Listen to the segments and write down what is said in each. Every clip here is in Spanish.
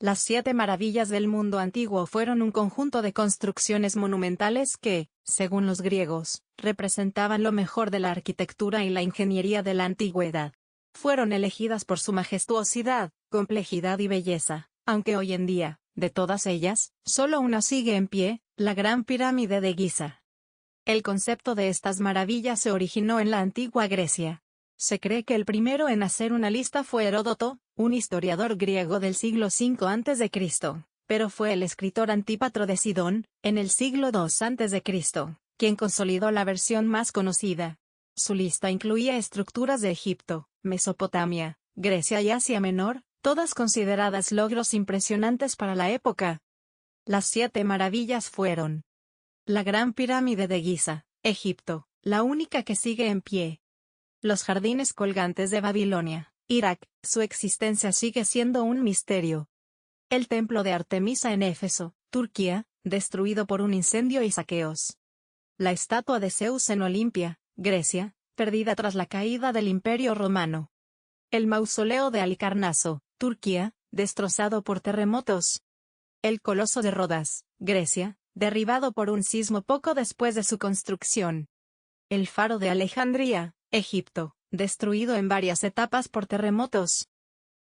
Las 7 maravillas del mundo antiguo fueron un conjunto de construcciones monumentales que, según los griegos, representaban lo mejor de la arquitectura y la ingeniería de la antigüedad. Fueron elegidas por su majestuosidad, complejidad y belleza, aunque hoy en día, de todas ellas, solo una sigue en pie, la Gran Pirámide de Giza. El concepto de estas maravillas se originó en la antigua Grecia. Se cree que el primero en hacer una lista fue Heródoto, un historiador griego del siglo V a.C., pero fue el escritor Antípatro de Sidón, en el siglo II a.C., quien consolidó la versión más conocida. Su lista incluía estructuras de Egipto, Mesopotamia, Grecia y Asia Menor, todas consideradas logros impresionantes para la época. Las 7 maravillas fueron: la Gran Pirámide de Giza, Egipto, la única que sigue en pie. Los jardines colgantes de Babilonia, Irak, su existencia sigue siendo un misterio. El templo de Artemisa en Éfeso, Turquía, destruido por un incendio y saqueos. La estatua de Zeus en Olimpia, Grecia, perdida tras la caída del Imperio Romano. El mausoleo de Halicarnaso, Turquía, destrozado por terremotos. El coloso de Rodas, Grecia, derribado por un sismo poco después de su construcción. El faro de Alejandría, Egipto, destruido en varias etapas por terremotos.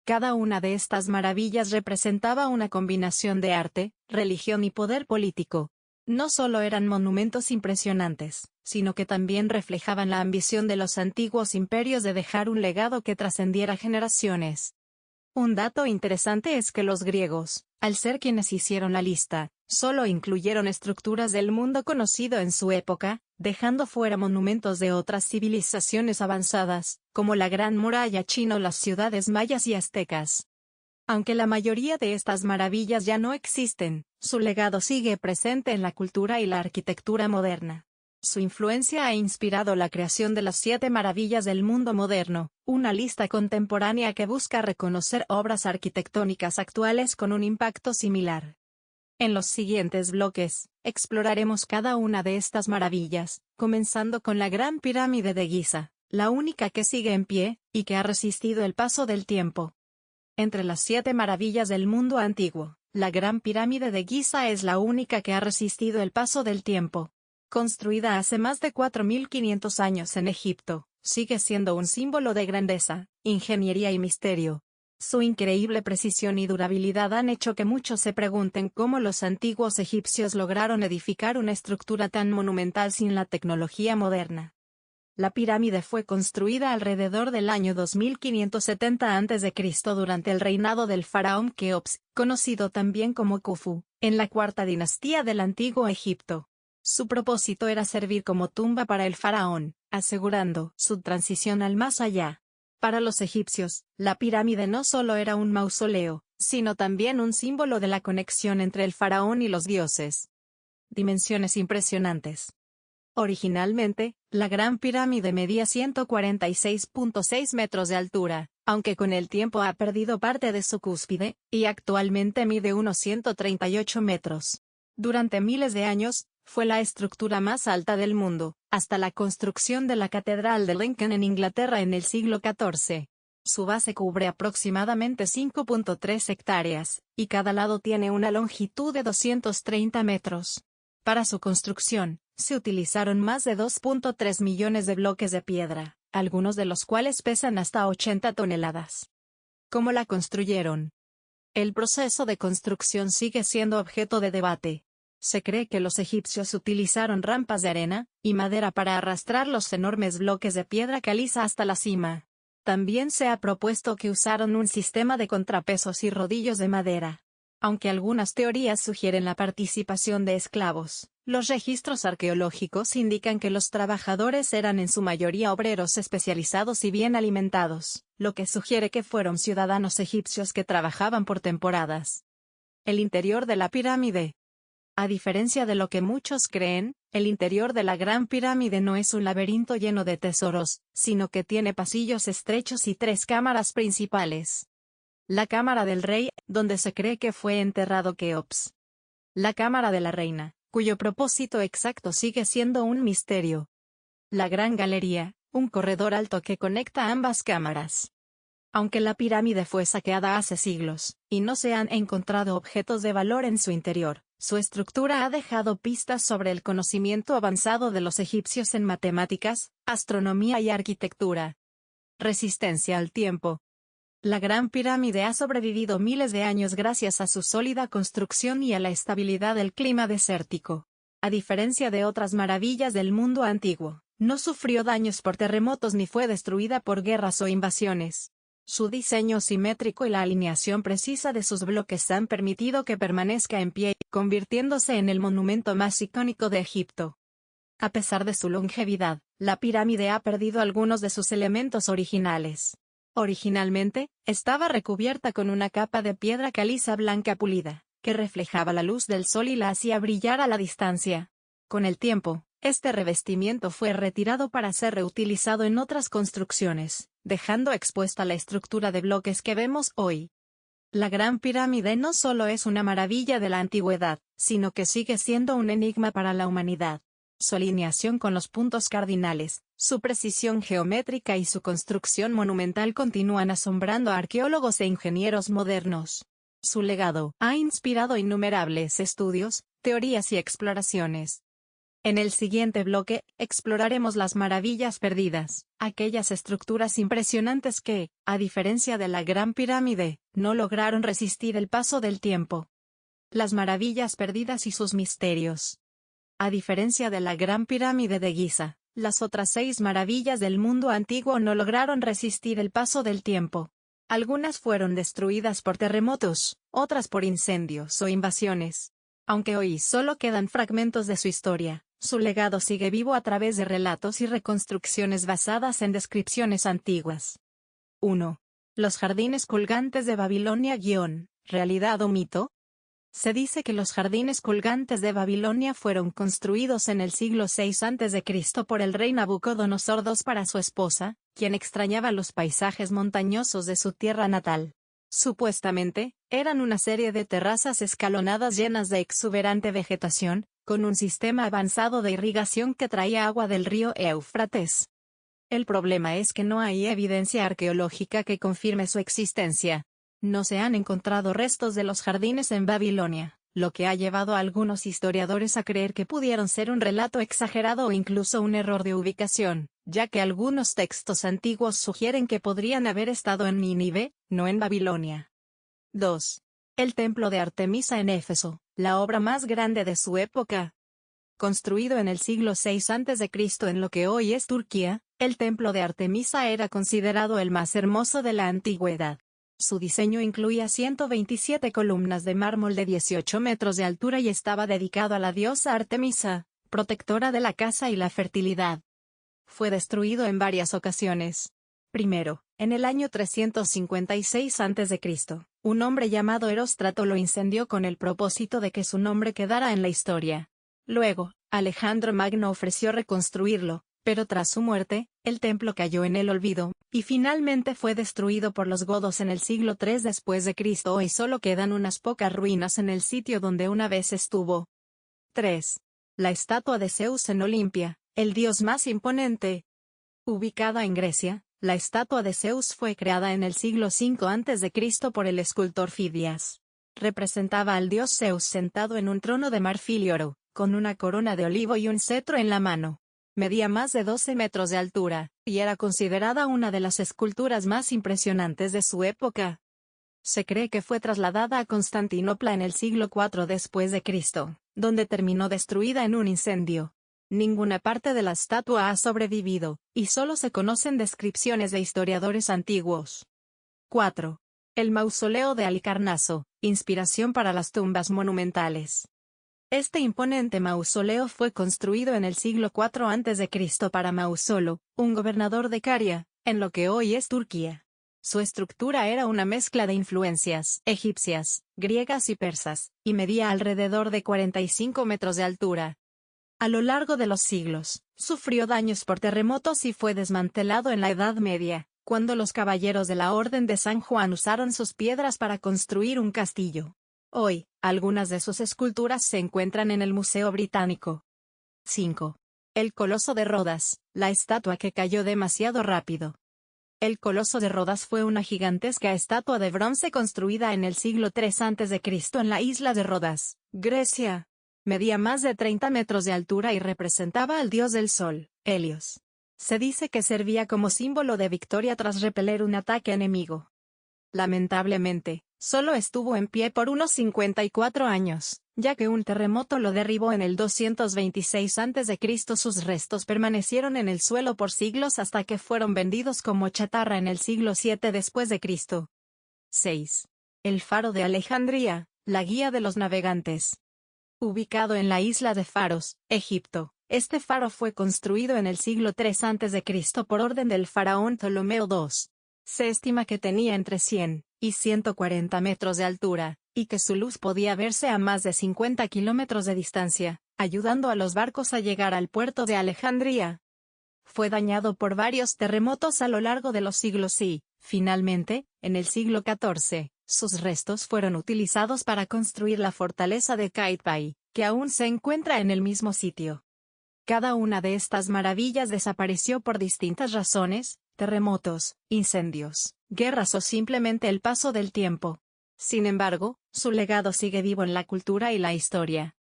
Cada una de estas maravillas representaba una combinación de arte, religión y poder político. No solo eran monumentos impresionantes, sino que también reflejaban la ambición de los antiguos imperios de dejar un legado que trascendiera generaciones. Un dato interesante es que los griegos, al ser quienes hicieron la lista, solo incluyeron estructuras del mundo conocido en su época, dejando fuera monumentos de otras civilizaciones avanzadas, como la Gran Muralla China o las ciudades mayas y aztecas. Aunque la mayoría de estas maravillas ya no existen, su legado sigue presente en la cultura y la arquitectura moderna. Su influencia ha inspirado la creación de las 7 maravillas del mundo moderno, una lista contemporánea que busca reconocer obras arquitectónicas actuales con un impacto similar. En los siguientes bloques, exploraremos cada una de estas maravillas, comenzando con la Gran Pirámide de Giza, la única que sigue en pie, y que ha resistido el paso del tiempo. Entre las 7 maravillas del mundo antiguo, la Gran Pirámide de Giza es la única que ha resistido el paso del tiempo. Construida hace más de 4.500 años en Egipto, sigue siendo un símbolo de grandeza, ingeniería y misterio. Su increíble precisión y durabilidad han hecho que muchos se pregunten cómo los antiguos egipcios lograron edificar una estructura tan monumental sin la tecnología moderna. La pirámide fue construida alrededor del año 2570 a.C. durante el reinado del faraón Keops, conocido también como Khufu, en la cuarta dinastía del Antiguo Egipto. Su propósito era servir como tumba para el faraón, asegurando su transición al más allá. Para los egipcios, la pirámide no solo era un mausoleo, sino también un símbolo de la conexión entre el faraón y los dioses. Dimensiones impresionantes. Originalmente, la Gran Pirámide medía 146.6 metros de altura, aunque con el tiempo ha perdido parte de su cúspide, y actualmente mide unos 138 metros. Durante miles de años, fue la estructura más alta del mundo, hasta la construcción de la Catedral de Lincoln en Inglaterra en el siglo XIV. Su base cubre aproximadamente 5.3 hectáreas, y cada lado tiene una longitud de 230 metros. Para su construcción, se utilizaron más de 2.3 millones de bloques de piedra, algunos de los cuales pesan hasta 80 toneladas. ¿Cómo la construyeron? El proceso de construcción sigue siendo objeto de debate. Se cree que los egipcios utilizaron rampas de arena y madera para arrastrar los enormes bloques de piedra caliza hasta la cima. También se ha propuesto que usaron un sistema de contrapesos y rodillos de madera. Aunque algunas teorías sugieren la participación de esclavos, los registros arqueológicos indican que los trabajadores eran en su mayoría obreros especializados y bien alimentados, lo que sugiere que fueron ciudadanos egipcios que trabajaban por temporadas. El interior de la pirámide. A diferencia de lo que muchos creen, el interior de la Gran Pirámide no es un laberinto lleno de tesoros, sino que tiene pasillos estrechos y 3 cámaras principales. La cámara del rey, donde se cree que fue enterrado Keops. La cámara de la reina, cuyo propósito exacto sigue siendo un misterio. La gran galería, un corredor alto que conecta ambas cámaras. Aunque la pirámide fue saqueada hace siglos, y no se han encontrado objetos de valor en su interior, su estructura ha dejado pistas sobre el conocimiento avanzado de los egipcios en matemáticas, astronomía y arquitectura. Resistencia al tiempo. La Gran Pirámide ha sobrevivido miles de años gracias a su sólida construcción y a la estabilidad del clima desértico. A diferencia de otras maravillas del mundo antiguo, no sufrió daños por terremotos ni fue destruida por guerras o invasiones. Su diseño simétrico y la alineación precisa de sus bloques han permitido que permanezca en pie, convirtiéndose en el monumento más icónico de Egipto. A pesar de su longevidad, la pirámide ha perdido algunos de sus elementos originales. Originalmente, estaba recubierta con una capa de piedra caliza blanca pulida, que reflejaba la luz del sol y la hacía brillar a la distancia. Con el tiempo, este revestimiento fue retirado para ser reutilizado en otras construcciones, dejando expuesta la estructura de bloques que vemos hoy. La Gran Pirámide no solo es una maravilla de la antigüedad, sino que sigue siendo un enigma para la humanidad. Su alineación con los puntos cardinales, su precisión geométrica y su construcción monumental continúan asombrando a arqueólogos e ingenieros modernos. Su legado ha inspirado innumerables estudios, teorías y exploraciones. En el siguiente bloque, exploraremos las maravillas perdidas, aquellas estructuras impresionantes que, a diferencia de la Gran Pirámide, no lograron resistir el paso del tiempo. Las maravillas perdidas y sus misterios. A diferencia de la Gran Pirámide de Giza, las otras 6 maravillas del mundo antiguo no lograron resistir el paso del tiempo. Algunas fueron destruidas por terremotos, otras por incendios o invasiones. Aunque hoy solo quedan fragmentos de su historia, su legado sigue vivo a través de relatos y reconstrucciones basadas en descripciones antiguas. 1. Los jardines colgantes de Babilonia – ¿realidad o mito? Se dice que los jardines colgantes de Babilonia fueron construidos en el siglo VI a.C. por el rey Nabucodonosor II para su esposa, quien extrañaba los paisajes montañosos de su tierra natal. Supuestamente, eran una serie de terrazas escalonadas llenas de exuberante vegetación, con un sistema avanzado de irrigación que traía agua del río Éufrates. El problema es que no hay evidencia arqueológica que confirme su existencia. No se han encontrado restos de los jardines en Babilonia, lo que ha llevado a algunos historiadores a creer que pudieron ser un relato exagerado o incluso un error de ubicación, ya que algunos textos antiguos sugieren que podrían haber estado en Nínive, no en Babilonia. 2. El templo de Artemisa en Éfeso, la obra más grande de su época. Construido en el siglo VI a.C. en lo que hoy es Turquía, el templo de Artemisa era considerado el más hermoso de la antigüedad. Su diseño incluía 127 columnas de mármol de 18 metros de altura y estaba dedicado a la diosa Artemisa, protectora de la casa y la fertilidad. Fue destruido en varias ocasiones. Primero, en el año 356 a.C., un hombre llamado Heróstrato lo incendió con el propósito de que su nombre quedara en la historia. Luego, Alejandro Magno ofreció reconstruirlo, pero tras su muerte, el templo cayó en el olvido, y finalmente fue destruido por los godos en el siglo III después de Cristo. Hoy solo quedan unas pocas ruinas en el sitio donde una vez estuvo. 3. La estatua de Zeus en Olimpia, el dios más imponente. Ubicada en Grecia, la estatua de Zeus fue creada en el siglo V a.C. por el escultor Fidias. Representaba al dios Zeus sentado en un trono de marfil y oro, con una corona de olivo y un cetro en la mano. Medía más de 12 metros de altura, y era considerada una de las esculturas más impresionantes de su época. Se cree que fue trasladada a Constantinopla en el siglo IV después de Cristo, donde terminó destruida en un incendio. Ninguna parte de la estatua ha sobrevivido, y solo se conocen descripciones de historiadores antiguos. 4. El mausoleo de Halicarnaso, inspiración para las tumbas monumentales. Este imponente mausoleo fue construido en el siglo IV a.C. para Mausolo, un gobernador de Caria, en lo que hoy es Turquía. Su estructura era una mezcla de influencias egipcias, griegas y persas, y medía alrededor de 45 metros de altura. A lo largo de los siglos, sufrió daños por terremotos y fue desmantelado en la Edad Media, cuando los caballeros de la Orden de San Juan usaron sus piedras para construir un castillo. Hoy, algunas de sus esculturas se encuentran en el Museo Británico. 5. El Coloso de Rodas, la estatua que cayó demasiado rápido. El Coloso de Rodas fue una gigantesca estatua de bronce construida en el siglo III a.C. en la isla de Rodas, Grecia. Medía más de 30 metros de altura y representaba al dios del sol, Helios. Se dice que servía como símbolo de victoria tras repeler un ataque enemigo. Lamentablemente, solo estuvo en pie por unos 54 años, ya que un terremoto lo derribó en el 226 a.C. Sus restos permanecieron en el suelo por siglos hasta que fueron vendidos como chatarra en el siglo VII después de Cristo. 6. El Faro de Alejandría, la guía de los navegantes. Ubicado en la isla de Faros, Egipto, este faro fue construido en el siglo III a.C. por orden del faraón Ptolomeo II. Se estima que tenía entre 100 y 140 metros de altura, y que su luz podía verse a más de 50 kilómetros de distancia, ayudando a los barcos a llegar al puerto de Alejandría. Fue dañado por varios terremotos a lo largo de los siglos y, finalmente, en el siglo XIV, sus restos fueron utilizados para construir la fortaleza de Qaitbay, que aún se encuentra en el mismo sitio. Cada una de estas maravillas desapareció por distintas razones: terremotos, incendios, guerras o simplemente el paso del tiempo. Sin embargo, su legado sigue vivo en la cultura y la historia.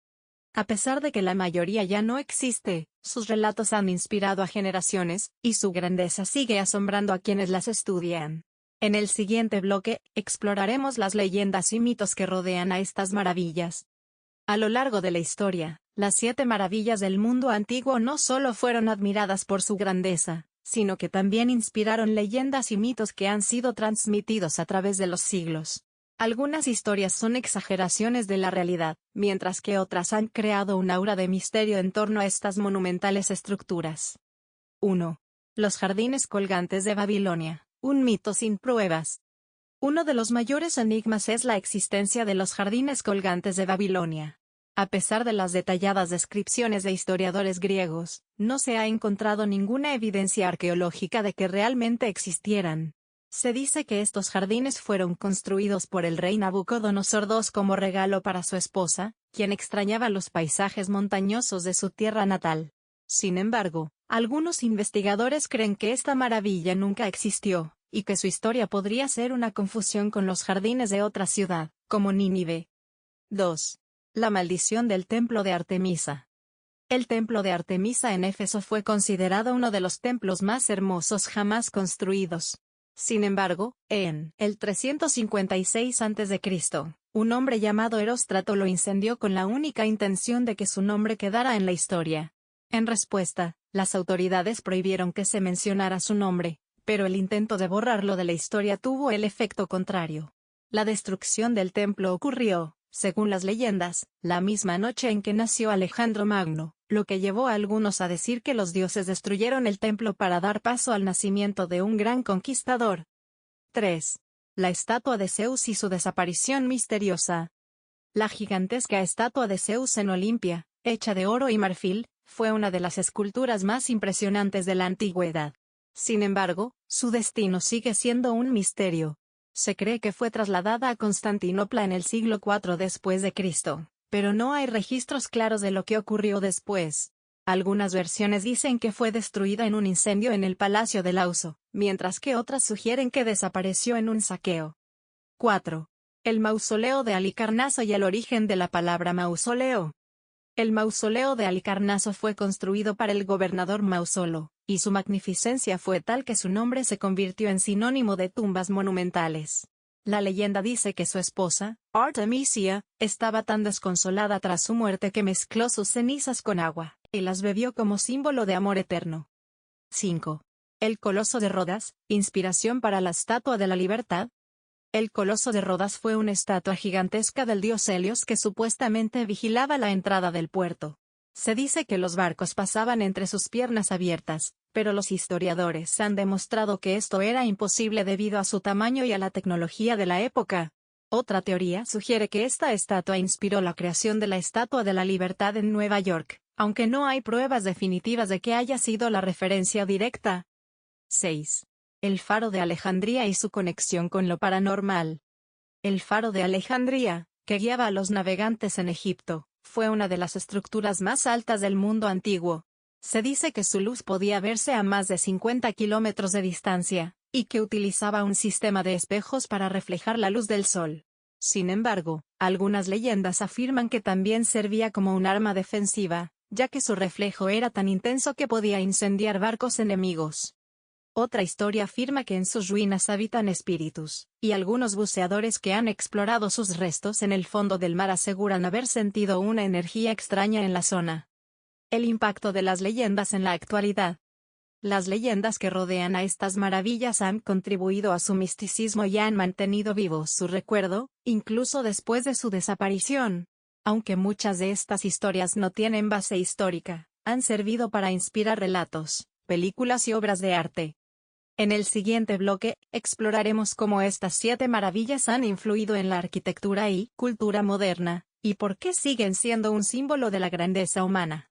A pesar de que la mayoría ya no existe, sus relatos han inspirado a generaciones, y su grandeza sigue asombrando a quienes las estudian. En el siguiente bloque, exploraremos las leyendas y mitos que rodean a estas maravillas. A lo largo de la historia, las 7 maravillas del mundo antiguo no solo fueron admiradas por su grandeza, sino que también inspiraron leyendas y mitos que han sido transmitidos a través de los siglos. Algunas historias son exageraciones de la realidad, mientras que otras han creado un aura de misterio en torno a estas monumentales estructuras. 1. Los jardines colgantes de Babilonia, un mito sin pruebas. Uno de los mayores enigmas es la existencia de los jardines colgantes de Babilonia. A pesar de las detalladas descripciones de historiadores griegos, no se ha encontrado ninguna evidencia arqueológica de que realmente existieran. Se dice que estos jardines fueron construidos por el rey Nabucodonosor II como regalo para su esposa, quien extrañaba los paisajes montañosos de su tierra natal. Sin embargo, algunos investigadores creen que esta maravilla nunca existió, y que su historia podría ser una confusión con los jardines de otra ciudad, como Nínive. 2. La maldición del templo de Artemisa. El templo de Artemisa en Éfeso fue considerado uno de los templos más hermosos jamás construidos. Sin embargo, en el 356 a.C., un hombre llamado Heróstrato lo incendió con la única intención de que su nombre quedara en la historia. En respuesta, las autoridades prohibieron que se mencionara su nombre, pero el intento de borrarlo de la historia tuvo el efecto contrario. La destrucción del templo ocurrió, según las leyendas, la misma noche en que nació Alejandro Magno, lo que llevó a algunos a decir que los dioses destruyeron el templo para dar paso al nacimiento de un gran conquistador. 3. La estatua de Zeus y su desaparición misteriosa. La gigantesca estatua de Zeus en Olimpia, hecha de oro y marfil, fue una de las esculturas más impresionantes de la antigüedad. Sin embargo, su destino sigue siendo un misterio. Se cree que fue trasladada a Constantinopla en el siglo IV después de Cristo, pero no hay registros claros de lo que ocurrió después. Algunas versiones dicen que fue destruida en un incendio en el Palacio de Lauso, mientras que otras sugieren que desapareció en un saqueo. 4. El mausoleo de Halicarnaso y el origen de la palabra mausoleo. El mausoleo de Halicarnaso fue construido para el gobernador Mausolo, y su magnificencia fue tal que su nombre se convirtió en sinónimo de tumbas monumentales. La leyenda dice que su esposa, Artemisia, estaba tan desconsolada tras su muerte que mezcló sus cenizas con agua, y las bebió como símbolo de amor eterno. 5. El Coloso de Rodas, inspiración para la Estatua de la Libertad. El Coloso de Rodas fue una estatua gigantesca del dios Helios que supuestamente vigilaba la entrada del puerto. Se dice que los barcos pasaban entre sus piernas abiertas, pero los historiadores han demostrado que esto era imposible debido a su tamaño y a la tecnología de la época. Otra teoría sugiere que esta estatua inspiró la creación de la Estatua de la Libertad en Nueva York, aunque no hay pruebas definitivas de que haya sido la referencia directa. 6. El Faro de Alejandría y su conexión con lo paranormal. El Faro de Alejandría, que guiaba a los navegantes en Egipto, fue una de las estructuras más altas del mundo antiguo. Se dice que su luz podía verse a más de 50 kilómetros de distancia, y que utilizaba un sistema de espejos para reflejar la luz del sol. Sin embargo, algunas leyendas afirman que también servía como un arma defensiva, ya que su reflejo era tan intenso que podía incendiar barcos enemigos. Otra historia afirma que en sus ruinas habitan espíritus, y algunos buceadores que han explorado sus restos en el fondo del mar aseguran haber sentido una energía extraña en la zona. El impacto de las leyendas en la actualidad. Las leyendas que rodean a estas maravillas han contribuido a su misticismo y han mantenido vivo su recuerdo, incluso después de su desaparición. Aunque muchas de estas historias no tienen base histórica, han servido para inspirar relatos, películas y obras de arte. En el siguiente bloque, exploraremos cómo estas 7 maravillas han influido en la arquitectura y cultura moderna, y por qué siguen siendo un símbolo de la grandeza humana.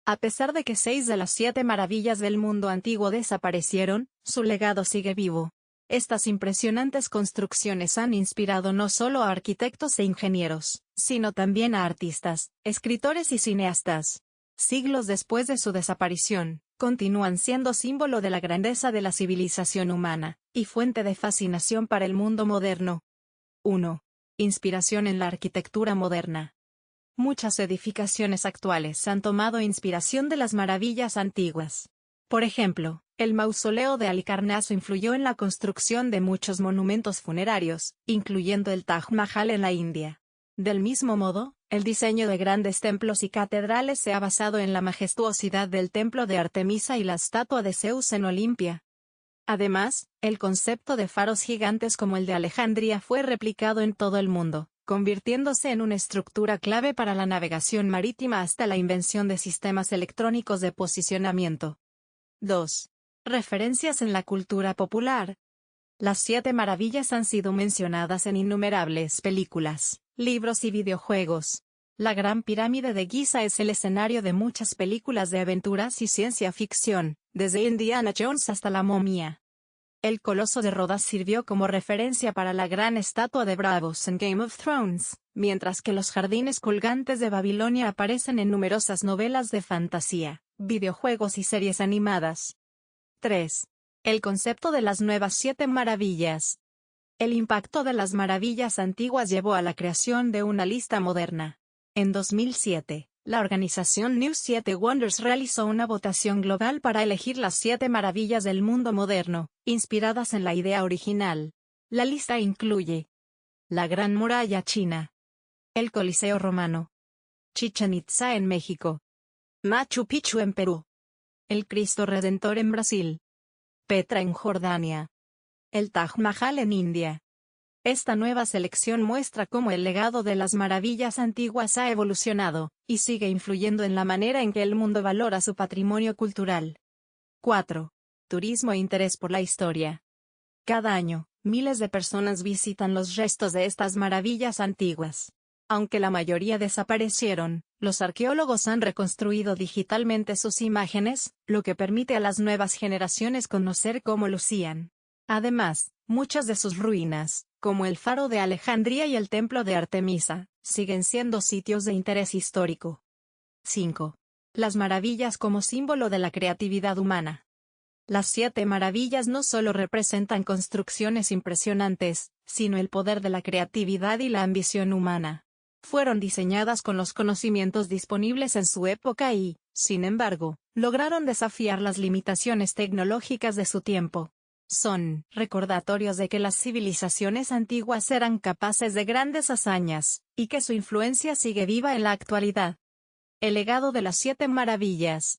A pesar de que 6 de las 7 maravillas del mundo antiguo desaparecieron, su legado sigue vivo. Estas impresionantes construcciones han inspirado no solo a arquitectos e ingenieros, sino también a artistas, escritores y cineastas. Siglos después de su desaparición, continúan siendo símbolo de la grandeza de la civilización humana, y fuente de fascinación para el mundo moderno. 1. Inspiración en la arquitectura moderna. Muchas edificaciones actuales han tomado inspiración de las maravillas antiguas. Por ejemplo, el mausoleo de Halicarnaso influyó en la construcción de muchos monumentos funerarios, incluyendo el Taj Mahal en la India. Del mismo modo, el diseño de grandes templos y catedrales se ha basado en la majestuosidad del templo de Artemisa y la estatua de Zeus en Olimpia. Además, el concepto de faros gigantes como el de Alejandría fue replicado en todo el mundo, convirtiéndose en una estructura clave para la navegación marítima hasta la invención de sistemas electrónicos de posicionamiento. 2. Referencias en la cultura popular. Las 7 maravillas han sido mencionadas en innumerables películas, libros y videojuegos. La Gran Pirámide de Giza es el escenario de muchas películas de aventuras y ciencia ficción, desde Indiana Jones hasta La Momia. El Coloso de Rodas sirvió como referencia para la gran estatua de Braavos en Game of Thrones, mientras que los jardines colgantes de Babilonia aparecen en numerosas novelas de fantasía, videojuegos y series animadas. 3. El concepto de las nuevas 7 maravillas. El impacto de las maravillas antiguas llevó a la creación de una lista moderna. En 2007, la organización New 7 Wonders realizó una votación global para elegir las 7 maravillas del mundo moderno, inspiradas en la idea original. La lista incluye la Gran Muralla China, el Coliseo Romano, Chichén Itzá en México, Machu Picchu en Perú, el Cristo Redentor en Brasil, Petra en Jordania, el Taj Mahal en India. Esta nueva selección muestra cómo el legado de las maravillas antiguas ha evolucionado, y sigue influyendo en la manera en que el mundo valora su patrimonio cultural. 4. Turismo e interés por la historia. Cada año, miles de personas visitan los restos de estas maravillas antiguas. Aunque la mayoría desaparecieron, los arqueólogos han reconstruido digitalmente sus imágenes, lo que permite a las nuevas generaciones conocer cómo lucían. Además, muchas de sus ruinas, como el Faro de Alejandría y el Templo de Artemisa, siguen siendo sitios de interés histórico. 5. Las maravillas como símbolo de la creatividad humana. Las 7 maravillas no solo representan construcciones impresionantes, sino el poder de la creatividad y la ambición humana. Fueron diseñadas con los conocimientos disponibles en su época y, sin embargo, lograron desafiar las limitaciones tecnológicas de su tiempo. Son recordatorios de que las civilizaciones antiguas eran capaces de grandes hazañas, y que su influencia sigue viva en la actualidad. El legado de las 7 maravillas.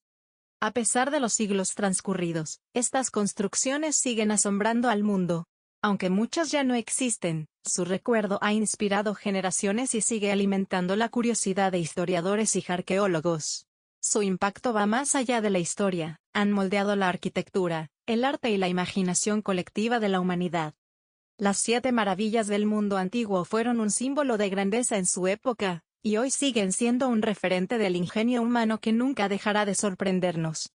A pesar de los siglos transcurridos, estas construcciones siguen asombrando al mundo. Aunque muchas ya no existen, su recuerdo ha inspirado generaciones y sigue alimentando la curiosidad de historiadores y arqueólogos. Su impacto va más allá de la historia, han moldeado la arquitectura, el arte y la imaginación colectiva de la humanidad. Las 7 maravillas del mundo antiguo fueron un símbolo de grandeza en su época, y hoy siguen siendo un referente del ingenio humano que nunca dejará de sorprendernos.